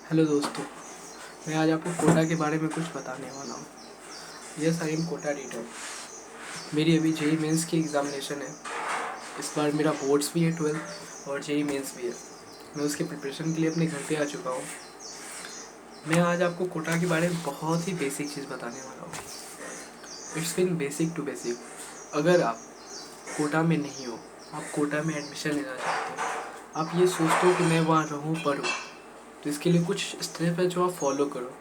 Hello दोस्तों, मैं आज आपको कोटा के बारे में कुछ बताने वाला हूँ। Yes, I am Kota reader. मेरी अभी जेई मेंस की एग्ज़ामिनेशन है। इस बार मेरा बोर्ड्स भी है 12 और जेई मेंस भी है। मैं उसके प्रिपरेशन के लिए अपने घर पे आ चुका हूँ। मैं आज आपको कोटा के बारे में बहुत ही बेसिक चीज़ बताने वाला हूँ। It's been basic to basic. अगर आप कोटा में नहीं हो, आप कोटा में एडमिशन लेना चाहते हो, आप ये सोचते हो कि मैं वहाँ रहूँ पढ़ूँ, तो इसके लिए कुछ स्टेप है जो आप फॉलो करो।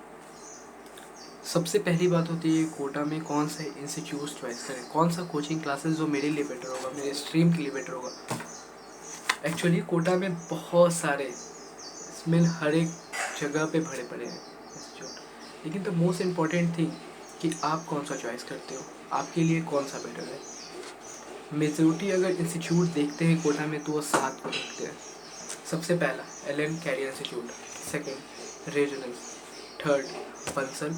सबसे पहली बात होती है कोटा में कौन सा इंस्टीट्यूट चॉइस करें, कौन सा कोचिंग क्लासेस जो मेरे लिए बेटर होगा, मेरे स्ट्रीम के लिए बेटर होगा। एक्चुअली कोटा में बहुत सारे, इसमें हर एक जगह पे भरे पड़े हैं इंस्टीट्यूट, लेकिन द मोस्ट इम्पॉर्टेंट थिंग कि आप कौन सा चॉइस करते हो, आपके लिए कौन सा बेटर है। मेजोरिटी अगर इंस्टीट्यूट देखते हैं कोटा में तो वो 7 को देखते हैं। सबसे पहला Allen Career Institute, second Resonance, third Bansal,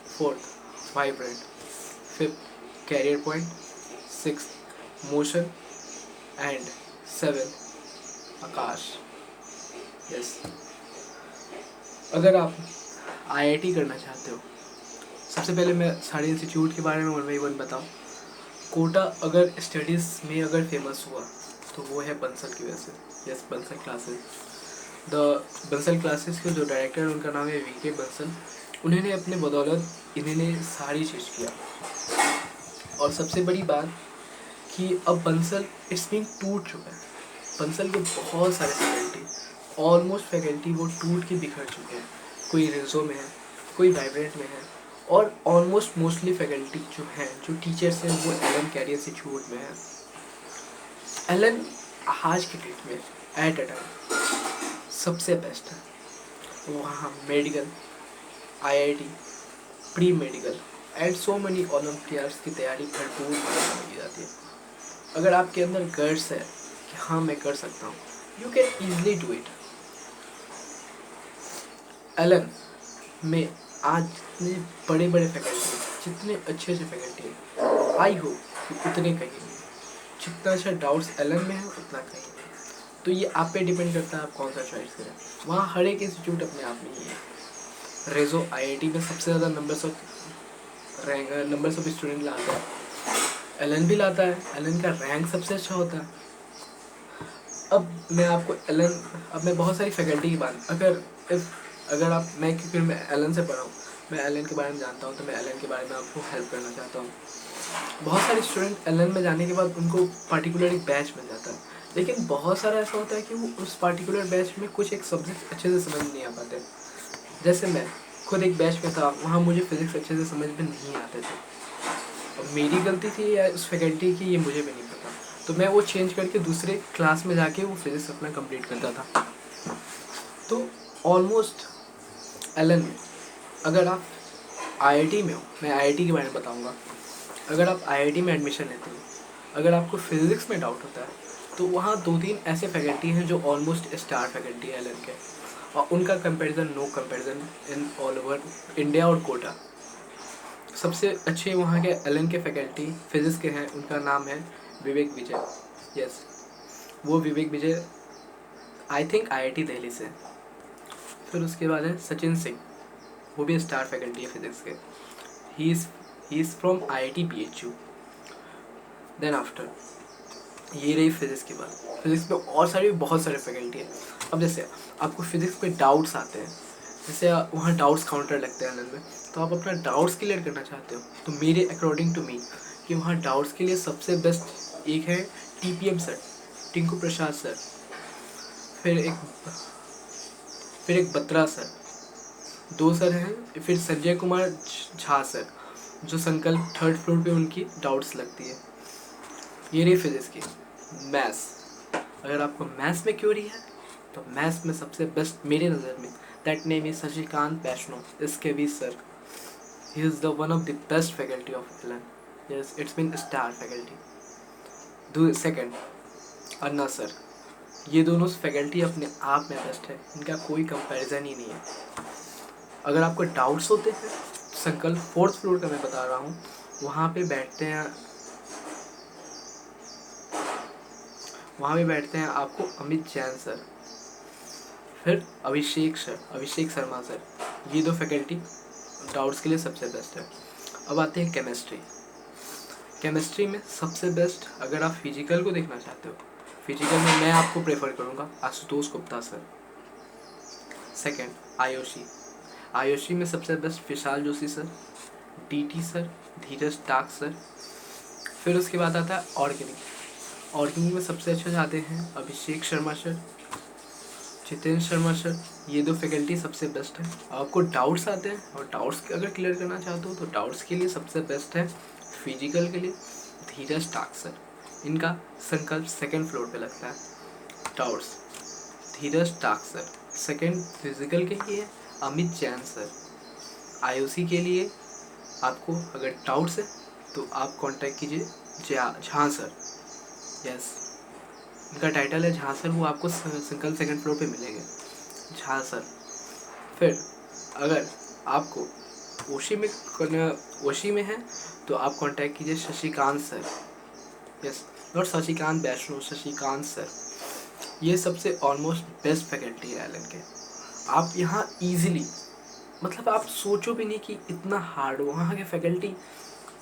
fourth Vibrant, fifth Career Point, six Motion and seven Aakash. Yes, अगर आप आईआईटी करना चाहते हो, सबसे पहले मैं सारे इंस्टीट्यूट के बारे में 1 बाई 1 बताऊँ। कोटा अगर स्टडीज़ में अगर फेमस हुआ तो वो है बंसल की वजह से। Yes, Bansal classes. The Bansal classes के जो डायरेक्टर हैं उनका नाम है वीके बंसल। उन्होंने अपने बदौलत इन्होंने सारी चीज़ किया। और सबसे बड़ी बात कि अब बंसल इट्स बीइंग टूट चुका है। बंसल के बहुत सारे फैकल्टी, ऑलमोस्ट फैकल्टी वो टूट के बिखर चुके हैं। कोई रेजो में है, कोई वाइब्रेंट में है, और ऑलमोस्ट मोस्टली फैकल्टी जो हैं, जो टीचर्स हैं, वो एलन कैरियर इंस्टीट्यूट में है। एलन आज के डेट में एट अ टाइम सबसे बेस्ट है। वहाँ medical, IIT, pre medical and so many Olympiads की तैयारी भरपूर मात्रा में की जाती है। अगर आपके अंदर गर्स है कि हाँ मैं कर सकता हूँ, you can easily do it. Allen में आज जितने बड़े बड़े फैकल्टी, जितने अच्छे अच्छे फैकल्टी हैं, आई होप कि उतने कहीं नहीं। जितना अच्छा डाउट्स एलन में है उतना कहीं नहीं। तो ये आप पे डिपेंड करता है आप कौन सा चॉइस करें। वहाँ हर एक इंस्टीट्यूट अपने आप में ही है। रेजो आईआईटी में सबसे ज़्यादा नंबर्स ऑफ स्टूडेंट लाता है, एलन भी लाता है, एलन का रैंक सबसे अच्छा होता है। अब मैं आपको एलन, अब मैं बहुत सारी फैकल्टी की बात, अगर आप, मैं क्योंकि मैं एलन से पढ़ा हूँ, मैं एलन के बारे में जानता हूँ, तो मैं एलन के बारे में आपको हेल्प करना चाहता हूँ। बहुत सारे स्टूडेंट एलन में जाने के बाद उनको पार्टिकुलर एक बैच मिल जाता है, लेकिन बहुत सारा ऐसा होता है कि वो उस पार्टिकुलर बैच में कुछ एक सब्जेक्ट अच्छे से समझ नहीं आ पाते। जैसे मैं खुद एक बैच में था, वहाँ मुझे फिज़िक्स अच्छे से समझ में नहीं आते थे। अब मेरी गलती थी या उस फैकल्टी की, ये मुझे भी नहीं पता। तो मैं वो चेंज करके दूसरे क्लास में जाके वो फिज़िक्स अपना कंप्लीट करता था। तो ऑलमोस्ट एलन में अगर आप आईआईटी में हो, मैं आईआईटी के बारे में बताऊंगा। अगर आप आईआईटी में एडमिशन लेते हो, अगर आपको फिज़िक्स में डाउट होता है, तो वहाँ 2-3 ऐसे फैकल्टी हैं जो ऑलमोस्ट स्टार फैकल्टी है एलन के, और उनका comparison no comparison in all over India और कोटा। सबसे अच्छे वहाँ के एलन के फैकल्टी फिज़िक्स के हैं, उनका नाम है विवेक विजय। यस, वो विवेक विजय आई थिंक आईआईटी दिल्ली से। फिर उसके बाद है सचिन सिंह, वो भी स्टार फैकल्टी है फिज़िक्स के। He is from IIT BHU. Then after, ये रही फिज़िक्स के बाद। फिज़िक्स में और सारी बहुत सारे फैकल्टी है। अब जैसे आपको फिज़िक्स में डाउट्स आते हैं, जैसे वहाँ डाउट्स काउंटर लगते हैं एलन में, तो आप अपना डाउट्स क्लियर करना चाहते हो, तो मेरे अकॉर्डिंग टू मी कि वहाँ डाउट्स के लिए सबसे बेस्ट एक है टीपीएम सर, टिंकू प्रसाद सर। फिर एक बत्रा सर, 2 सर हैं। फिर संजय कुमार झा सर, जो संकल्प 3rd फ्लोर पे उनकी डाउट्स लगती है। ये रही फिज़िक्स की। मैथ्स, अगर आपको मैथ्स में क्यूरी है, तो मैथ्स में सबसे बेस्ट मेरे नज़र में, that name is Shashikant Vaishnav, इसके भी sir. He is the one of the best faculty of Allen. Yes, it's been star faculty. Second Anna sir. ये दोनों फैकल्टी अपने आप में बेस्ट है, इनका कोई कंपैरिजन ही नहीं है। अगर आपको डाउट्स होते हैं, संकल्प 4th फ्लोर का मैं बता रहा हूँ, वहाँ पे बैठते हैं आपको अमित जैन सर। फिर अभिषेक शर्मा सर, ये दो फैकल्टी डाउट्स के लिए सबसे बेस्ट है। अब आते हैं केमिस्ट्री में सबसे बेस्ट अगर आप फिजिकल को देखना चाहते हो, फिजिकल में मैं आपको प्रेफर करूँगा आशुतोष गुप्ता सर। सेकंड आयुषी में सबसे बेस्ट विशाल जोशी सर, डीटी सर, धीरज टाक सर। फिर उसके बाद आता है ऑर्गेनिक में सबसे अच्छे जाते हैं अभिषेक शर्मा सर, जितेंद्र शर्मा सर। ये दो फैकल्टी सबसे बेस्ट है। आपको डाउट्स आते हैं और डाउट्स अगर क्लियर करना चाहते हो तो डाउट्स के लिए सबसे बेस्ट है फिजिकल के लिए धीरज टाक सर। इनका संकल्प सेकंड फ्लोर पे लगता है। डाउट्स धीरज टाक सर। सेकंड फिजिकल के लिए अमित जैन सर। आईओसी के लिए आपको अगर डाउट्स है तो आप कांटेक्ट कीजिए झा सर। यस, इनका टाइटल है झा सर, वो आपको संकल्प सेकंड फ्लोर पे मिलेंगे, झा सर। फिर अगर आपको ओशी में है तो आप कांटेक्ट कीजिए Shashikant sir. Yes, not Shashikant Vaishno, Shashikant sir. ये सबसे ऑलमोस्ट बेस्ट फैकल्टी है एलन के। आप यहाँ ईजिली, मतलब आप सोचो भी नहीं कि इतना हार्ड हो वहाँ के फैकल्टी।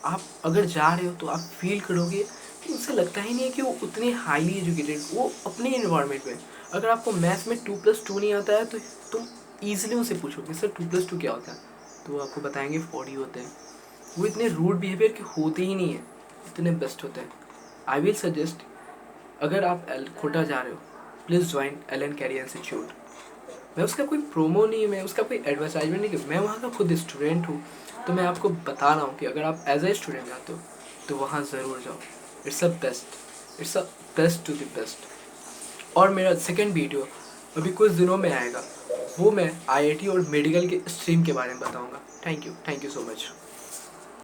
आप अगर जा रहे हो तो आप फील करोगे कि उनसे लगता ही नहीं है कि वो उतने हाईली एजुकेटेड, वो अपने इन्वायरमेंट में। अगर आपको मैथ्स में 2+2 नहीं आता है तो तुम ईजिली उनसे पूछोगे सर 2+2 क्या होता है, तो वो आपको बताएंगे 40 होते हैं। वो इतने रूड बिहेवियर के होते ही नहीं है, इतने बेस्ट होते हैं। आई विल सजेस्ट, अगर आप खोटा जा रहे हो please join Allen Career Institute. मैं उसका कोई प्रोमो नहीं, मैं उसका कोई एडवर्टाइजमेंट नहीं कर, मैं वहाँ का खुद स्टूडेंट हूँ, तो मैं आपको बता रहा हूँ कि अगर आप एज ए स्टूडेंट जाते हो तो वहाँ ज़रूर जाओ। It's a best to the best. और मेरा सेकंड वीडियो अभी कुछ दिनों में आएगा, वो मैं आईआईटी और मेडिकल के स्ट्रीम के बारे में बताऊँगा। Thank you so much.